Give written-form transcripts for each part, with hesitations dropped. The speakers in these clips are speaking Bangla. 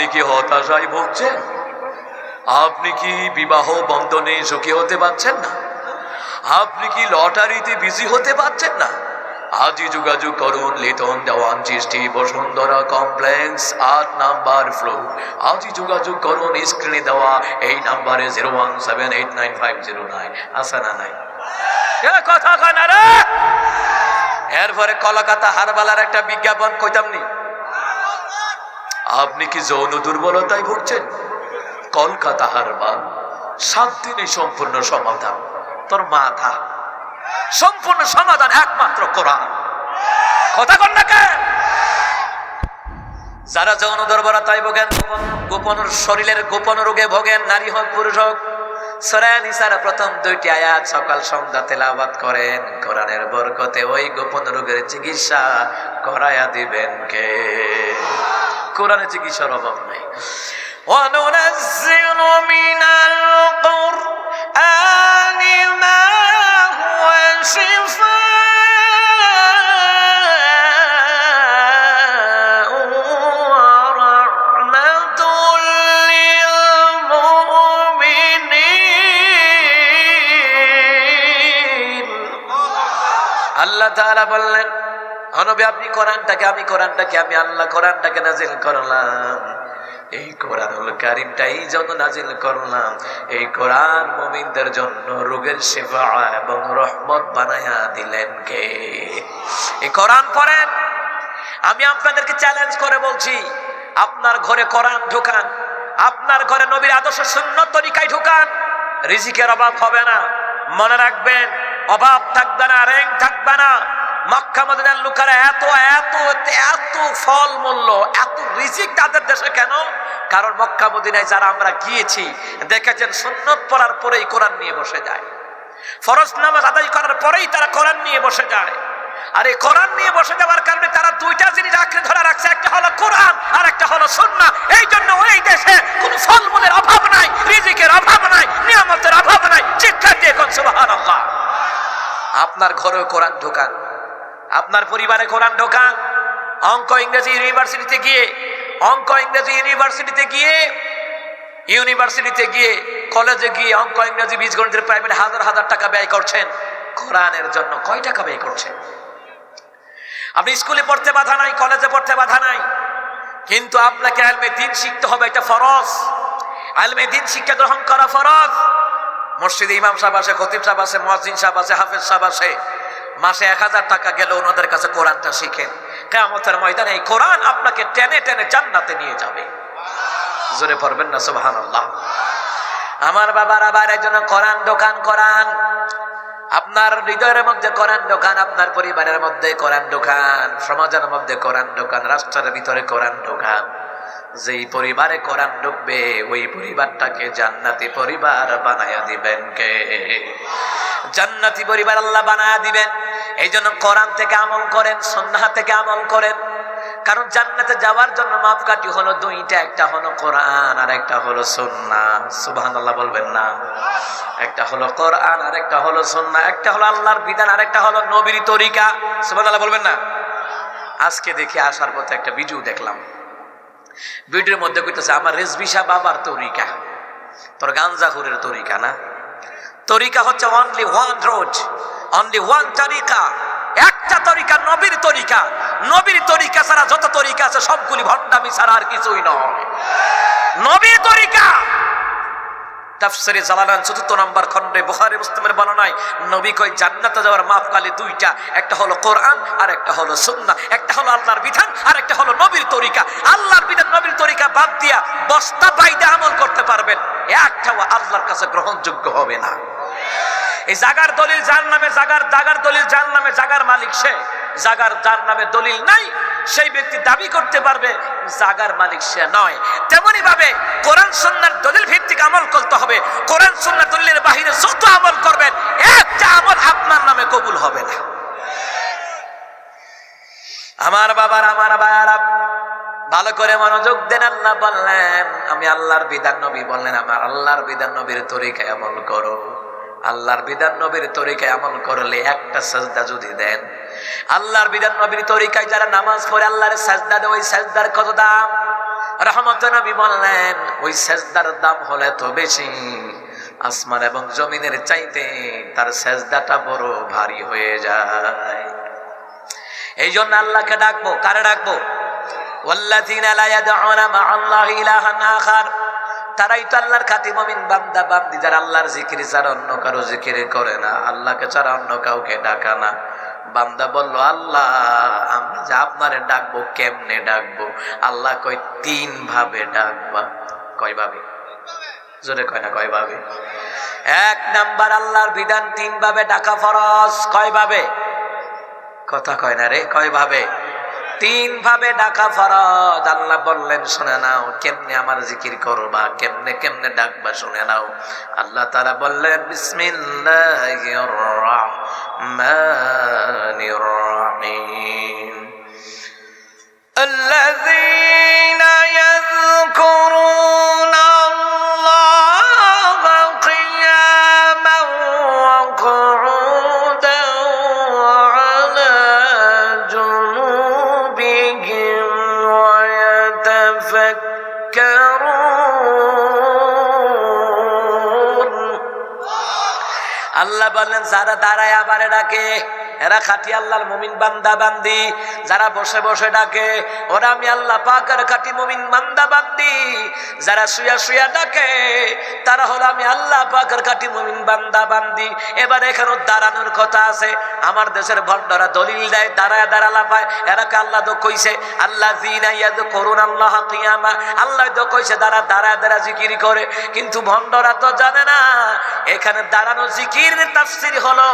আপনি কি হতাশায় ভুগছেন? আপনি কি বিবাহ বন্ধনে সুখী হতে পারছেন না? আপনি কি লটারিতে বিজি হতে পারছেন না? আজই যোগাযোগ করুন লিটন দেওয়ান চিস্টি বসুন্ধরা কমপ্লেক্স 8 নাম্বার ফ্লোর। আজই যোগাযোগ করুন স্ক্রিনে দেওয়া এই নাম্বারে 017895009। আছে না নাই? কথা কয় না রে। এরপরে কলকাতা হারবালার একটা বিজ্ঞাপন কইতামনি। আপনি কি যৌন দুর্বলতায় ভুগছেন? কলকাতা হারবাল 7 দিনে সম্পূর্ণ সমাধান। তোর মাথা সম্পূর্ণ সমাধান একমাত্র কোরআন। কথা কন না কেন? যারা যৌন দুর্বলতায় ভোগেন, গোপন শরীরের গোপন রোগে ভোগেন, নারী হোক পুরুষ হোক, সূরা নিসার প্রথম 2টি আয়াত সকাল সন্ধ্যা তেলাওয়াত করেন। কোরআনের বরকতে ওই গোপন রোগের চিকিৎসা করায়া দিবেন কে? কোরআনের চিকিৎসার অভাব নাই। وَنُنَزِّلُ مِنَ الْقُرْآنِ مَا هُوَ شِفَاءٌ وَرَحْمَةٌ لِّلْمُؤْمِنِينَ। আল্লাহ তাআলা বললেন, নবী আপনি কোরআনটাকে আমি আল্লাহ কোরআনটাকে নাজিল করলাম। এই কোরআনুল কারীমটাই যত নাজিল করলাম, এই কোরআন মুমিনদের জন্য রোগের শিফা এবং রহমত বানায়া দিলেন কে? এই কোরআন পড়েন। আমি আপনাদেরকে চ্যালেঞ্জ করে বলছি, আপনার ঘরে কোরআন ঢুকান, আপনার ঘরে নবীর আদর্শ সুন্নাত তরিকায় ঢুকান। রিজিকের অভাব হবে না। মনে রাখবেন, অভাব থাকবে না, র্যাঙ্ক থাকবে না। মক্কা মদিনার লোকেরা এত এত এত ফল মূল্য, এত রিজিক তাদের দেশে কেন? কারণ মক্কা মদিনায় যারা আমরা গিয়েছি দেখেছেন, সুন্নত পড়ার পরেই কোরআন নিয়ে বসে যায়, ফরজ নামাজ আদায় করার পরেই তারা কোরআন নিয়ে বসে যায়। আর এই কোরআন নিয়ে বসে যাওয়ার কারণে তারা দুইটা জিনিস আঁকড়ে ধরে রাখছে, একটা হলো কোরআন আর একটা হলো সুন্নাহ। এই জন্য ওই দেশে কোনো ফলমূলের অভাব নাই, রিজিকের অভাব নাই, নিয়ামতের অভাব নাই। চিৎকার দিয়ে কোন সুবহানাল্লাহ। আপনার ঘরেও কোরআন ঢোকান, আপনার পরিবারে কোরআন ঢোকান। অঙ্ক ইংরেজি ইউনিভার্সিটিতে গিয়ে কলেজে গিয়ে অঙ্ক ইংরেজি বীজ গণিতের প্রাইভেট হাজার হাজার টাকা ব্যয় করছেন, কোরআনের জন্য কয় টাকা ব্যয় করছেন? আপনি স্কুলে পড়তে বাধা নাই, কলেজে পড়তে বাধা নাই, কিন্তু আপনাকে ইলমে দ্বীন শিখতে হবে, এটা ফরজ। ইলমে দ্বীন শিক্ষা গ্রহণ করা ফরজ। মসজিদে ইমাম সাহেব আসে, খতিব সাহেব আসে, মুয়াজ্জিন সাহেব আসে, হাফেজ সাহেব আসে, মাসে 1000 টাকা গেল ওনাদের কাছে কোরআনটা শিখেন। কিয়ামতের ময়দানে এই কোরআন আপনাকে টেনে টেনে জান্নাতে নিয়ে যাবে। জোরে পড়বেন না সুবহানাল্লাহ। আমার বাবার আবার একজন কোরআন দোকান, কোরআন আপনার হৃদয়ের মধ্যে কোরআন দোকান, আপনার পরিবারের মধ্যে কোরআন দোকান, সমাজের মধ্যে কোরআন দোকান, রাষ্ট্রের ভিতরে কোরআন দোকান। যেই পরিবারে কোরআন ঢুকবে ওই পরিবারটাকে জান্নাতি পরিবার বানায়া দিবেন কে? জান্নাতি পরিবার আল্লাহ বানায়া দিবেন। এই জন্য কোরআন থেকে আমল করেন, সুন্নাহ থেকে আমল করেন। কারণ জান্নাতে যাওয়ার জন্য মাপকাঠি হলো দুইটা, একটা হলো কোরআন আর একটা হলো সুন্নাহ। সুবহানাল্লাহ বলবেন না? একটা হলো কোরআন আর একটা হলো সুন্নাহ, একটা হলো আল্লাহর বিধান আর একটা হলো নবীর তরিকা। সুবহানাল্লাহ বলবেন না? আজকে দেখে আসার পথে একটা ভিডিও দেখলাম, ভিডিওর মধ্যে কইতেছে আমার রেজবি সাহেব বাবার তরিকা, তোর গাঞ্জাখুরের তরিকা না। তরিকা হচ্ছে only one road, only one তরিকা, একটা তরিকা, নবীর তরিকা। নবীর তরিকা ছাড়া যত তরিকা আছে সবগুলি ভণ্ডামি ছাড়া আর কিছুই নয়। নবীর তরিকা। তাফসীরে জালালাইন 4 নম্বর খণ্ডে বুখারী মুসলিমের বর্ণনায় নবী কয় জান্নাতে যাওয়ার মাপকাঠি দুইটা, একটা হলো কোরআন আর একটা হলো সুন্নাহ, একটা হলো আল্লাহর বিধান আর একটা হলো নবীর তরিকা। আল্লাহর বিধান নবীর তরিকা বাদ দিয়া বস্তা বাইদা আমল করতে পারবেন, একটাও আল্লাহর কাছে গ্রহণযোগ্য হবে না। এই জাগার দলিল যার নামে, জাগার দলিল যার নামে, জাগার মালিক সে। জাগার যার নামে দলিল নাই সেই ব্যক্তি দাবি করতে পারবে জাগার মালিক সে নয়। তেমনি ভাবে কোরআন সুন্নাহর দলিল ভিত্তিক আমল করতে হবে। কোরআন সুন্নাহর দলিলের বাহিরে যত আমল করবেন একটা আমল আপনার নামে কবুল হবে না। আমার বাবার, আমার ভাইয়ারা, ভালো করে মনোযোগ দেন। আল্লাহ বললেন আমি আল্লাহর বিধান, নবী বললেন আমার আল্লাহর বিধান নবীর তরিকায় আমল করো। আল্লাহর বিধান নবীর তরিকায় আমল করলে একটা সাজদা যদি দেন, আল্লাহর বিধান নবীর তরিকায় যারা নামাজ পড়ে আল্লাহর সাজদা দেয়, ওই সাজদার কত দাম? রহমতের নবী বললেন ওই সেজদার দাম হলে তো বেশি, আসমান এবং জমিনের চাইতে তার সেজদাটা বড় ভারী হয়ে যায়। এই জন্য আল্লাহকে ডাকবো। কারে ডাকবো? ওয়াল্লাযীনা লা ইয়াদউনা মা'আল্লাহি ইলাহান আখার, তারাই তো আল্লাহর খাঁটি মুমিন বান্দা বান্দি, যারা আল্লাহর জিকির ছাড়া অন্য কারো জিকির করে না, আল্লাহকে ছাড়া অন্য কাউকে ডাকা না। বান্দা বলল, আল্লাহ আমরা যে আপনারে ডাকবো কেমনে ডাকবো? আল্লাহ কয় 3 ভাবে ডাকবা। কয় ভাবে? জোরে কয় না, কয় ভাবে? 1 নাম্বার, আল্লাহর বিধান 3 ভাবে ডাকা ফরজ। কয় ভাবে? কথা কয় না রে, কয় ভাবে? 3 ভাবে ডাকা ফরজ। আল্লাহ বললেন শুনে নাও, কেমনে আমার জিকির করবা, কেমনে কেমনে ডাকবা শুনে নাও। আল্লাহ তাআলা বললেন বিসমিল্লাহির রহমানির রহিম, আল্লাযীনা ইয়াযকুরুনা আল্লাহা কিয়ামান ওয়া কুউদান ওয়া আলা জুনুবিহিম ওয়া ইয়াতাফাক্কারুন। আল্লাহ বললেন যারা দাঁড়ায় আবারে ডাকে এরা খাঁটি আল্লাহর মুমিন বান্দা বান্দি, যারা বসে বসে ডাকে ওরা আমি আল্লাহ পাকের খাঁটি মুমিন বান্দা বান্দি, যারা শুয়া শুয়া ডাকে তারা হলো আমি আল্লাহ পাকের খাঁটি মুমিন বান্দা বান্দি। এবার এখানে দাঁড়ানোর কথা আছে। আমার দেশের ভণ্ডরা দলিল দেয় দাঁড়ায় দাঁড়ালা পায়, এরাকে আল্লাহ তো কইছে আল্লাযীনা ইয়াযকুরুনা আল্লাহা কিয়ামা, আল্লাহ তো কইছে যারা দাঁড়ায় দাঁড়ায় জিকির করে। কিন্তু ভণ্ডরা তো জানে না এখানে দাঁড়ানো জিকির তাফসীর হলো,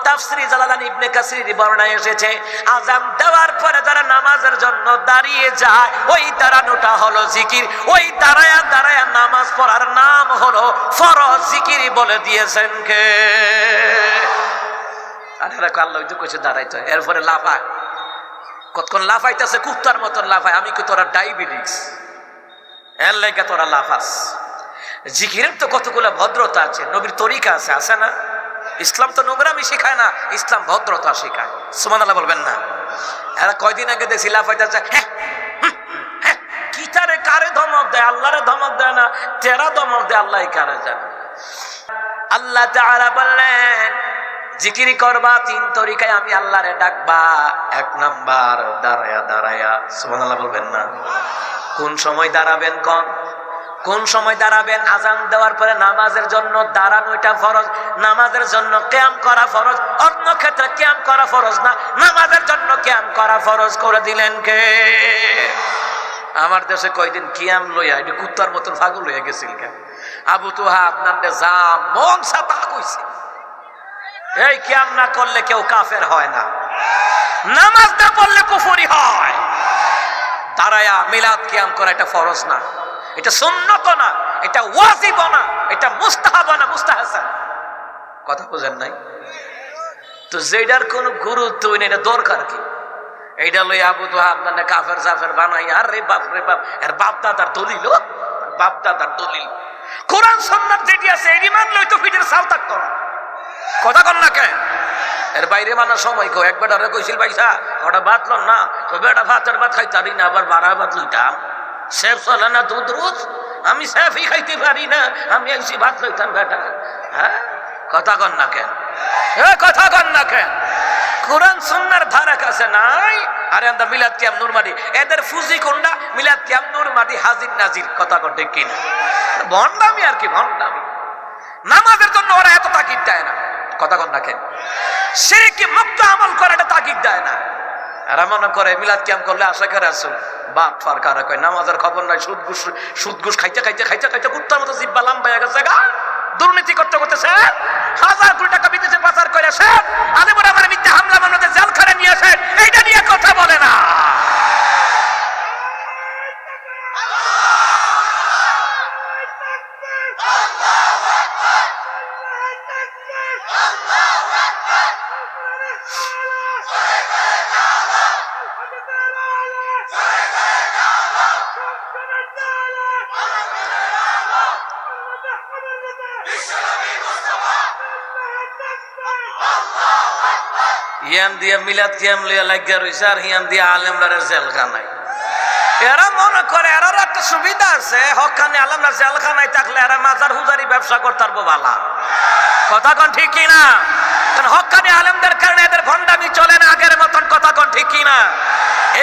তাফসীর জালালানী ইবনে কাসির বর্ণনায় এসেছে আযান দেওয়ার পরে যারা নামাজের জন্য দাঁড়িয়ে যায় ওই দাঁড়ানোটা হলো জিকির। ওই দাঁড়ায়া দাঁড়ায়া নামাজ পড়ার নাম হলো ফরজ জিকির বলে দিয়েছেন কে? আরে আল্লাহ ওই তো কইছে দাঁড়াইতে, এরপরে লাফায়, কতক্ষণ লাফাইতেছে কুত্তার মতন লাফায়। আমি কি তোরা ডায়াবেটিস? এর লেগে তোরা লাফাস। জিকিরের তো কতগুলো ভদ্রতা আছে, নবীর তরিকা আছে, আছে না? ইসলাম তো নোংরামি শেখায় না, ইসলাম ভদ্রতা শেখায়। সুবহানাল্লাহ বলবেন না? এরা কয়দিন আগে দেখছি লাফাইতেছে, কি তারে কারে ধমক দেয়? আল্লাহরে ধমক দেয় না, তেরা ধমক দেয়, আল্লাহ কারে জানে। আল্লাহ তাআলা বললেন জিকির করবা 3 তরিকায় আমি আল্লাহরে ডাকবা। 1 নাম্বার দাঁড়ায়া দাঁড়ায়া। সুবহানাল্লাহ বলবেন না? কোন সময় দাঁড়াবেন? কোন সময় দাঁড়াবেন? আজান দেওয়ার পরে নামাজের জন্য দাঁড়ানো এটা ফরজ, নামাজের জন্য কিয়াম করা ফরজ। অন্য ক্ষেত্রে কিয়াম করা ফরজ না, নামাজের জন্য কিয়াম করা ফরজ করে দিলেন কে? আমার দেশে কয়দিন কিয়াম লইয়া এটি কুত্তার মতন পাগল হয়ে গেছিল কেন? আবু তুহা আপনার যা মন সাতা কইছে, এই কিয়াম না করলে কেউ কাফের হয় না, নামাজ না পড়লে কুফরি হয়। দাঁড়ায়া মিলাদ কিয়াম করা এটা ফরজ না, এটা সুন্নত না, এটা ওয়াজিব না, এটা মুস্তাহাব না, মুস্তাহাসান। কথা বুঝেন নাই? তো যেটার কোনো গুরুত্ব নেই, এটা দরকার কি? এইটা লই আবু তো আপনার কাফের জাফের বানাই, আর রে বাপ রে বাপ, এর বাপ দাদার দলিল, বাপ দাদার দলিল কোরআন সুন্নাত যেটি আছে এটি মানলেই তো ফিটের সাল থাকতো না। কথা কন না কেন? এর বাইরে মানার সময় কো একবার ধরে কইছিল ভাইসা ওটা ভাত লন না, বেটা ভাতের ভাত খাইতারি না, আবার বাড়া ভাত লইতাম। শেফ চলে না দুধ রোজ, আমি শেফই খাইতে পারি না, আমি এসে ভাত লইতাম বেটা। হ্যাঁ, কথা কন না কেন? কথা কন না কেন? কোরআন সুন্নাহর ধারা কাছে নাই। আরে আমরা মিলাদ কিয়াম নূর মাদি, এদের ফুজি কোনটা? মিলাদ কিয়াম নূর মাদি হাজির নাজির। কথা কন ঠিক কিনা? ভণ্ডামি আর কি, ভণ্ডামি। নামাজের জন্য ওরা এত তাকিদ দেয় না। কথা কন না কেন? শিরকে মুক্ত আমল করে এটা তাকিদ দেয় না। আর মনে করে মিলাদ কিয়াম করলে আশা করে আসুন বাপ ফার কারা কয় নামাজের খবর নাই, সুদ ঘুষ খাইতে খাইতে খাইতে খাইতে কুত্তার মতো জিব্বা লাম্বা হয়ে গেছে গা। দুর্নীতি করতে করতেছে, 1000 কোটি টাকা বিদেশে পাচার করে স্যার, আলেমরা আমার মিথ্যা হামলা মামলাতে জেল খানে নিয়ে আসে, এইটা নিয়ে কথা বলে না। ইয়ান দিয়া মিলাদ কিয়াম লিয়া লাগিয়া রইছে, আর হিয়ান দিয়া আলেমরা জেলখানায়। এরা মনে করে এরার একটা সুবিধা আছে, হকানি আলমরা জেলখানায় থাকলে এরা মাজার হুজারি ব্যবসা করতে পারবো বালা। কথা কোন ঠিক কিনা? কারণ হকানি আলেমদের কারণে এদের ভণ্ডামি চলে না আগের মতন। কথা কোন ঠিক কিনা?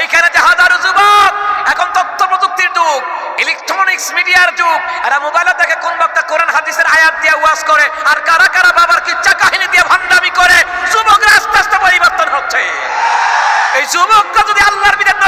এইখানে যে হাজারো যুবক, এখন তথ্য প্রযুক্তির যুগ, ইলেকট্রনিক্স মিডিয়ার যুগ, এরা মোবাইলে দেখে কোন বক্তা কোরআন হাদিসের আয়াত দিয়ে ওয়াজ করে, আর কারা কারা বাবার কিচ্ছা কাহিনী দিয়ে ভণ্ডামি করে। যুবকরা আস্তে আস্তে পরিবর্তন হচ্ছে। এই যুবকরা যদি আল্লাহর বিধান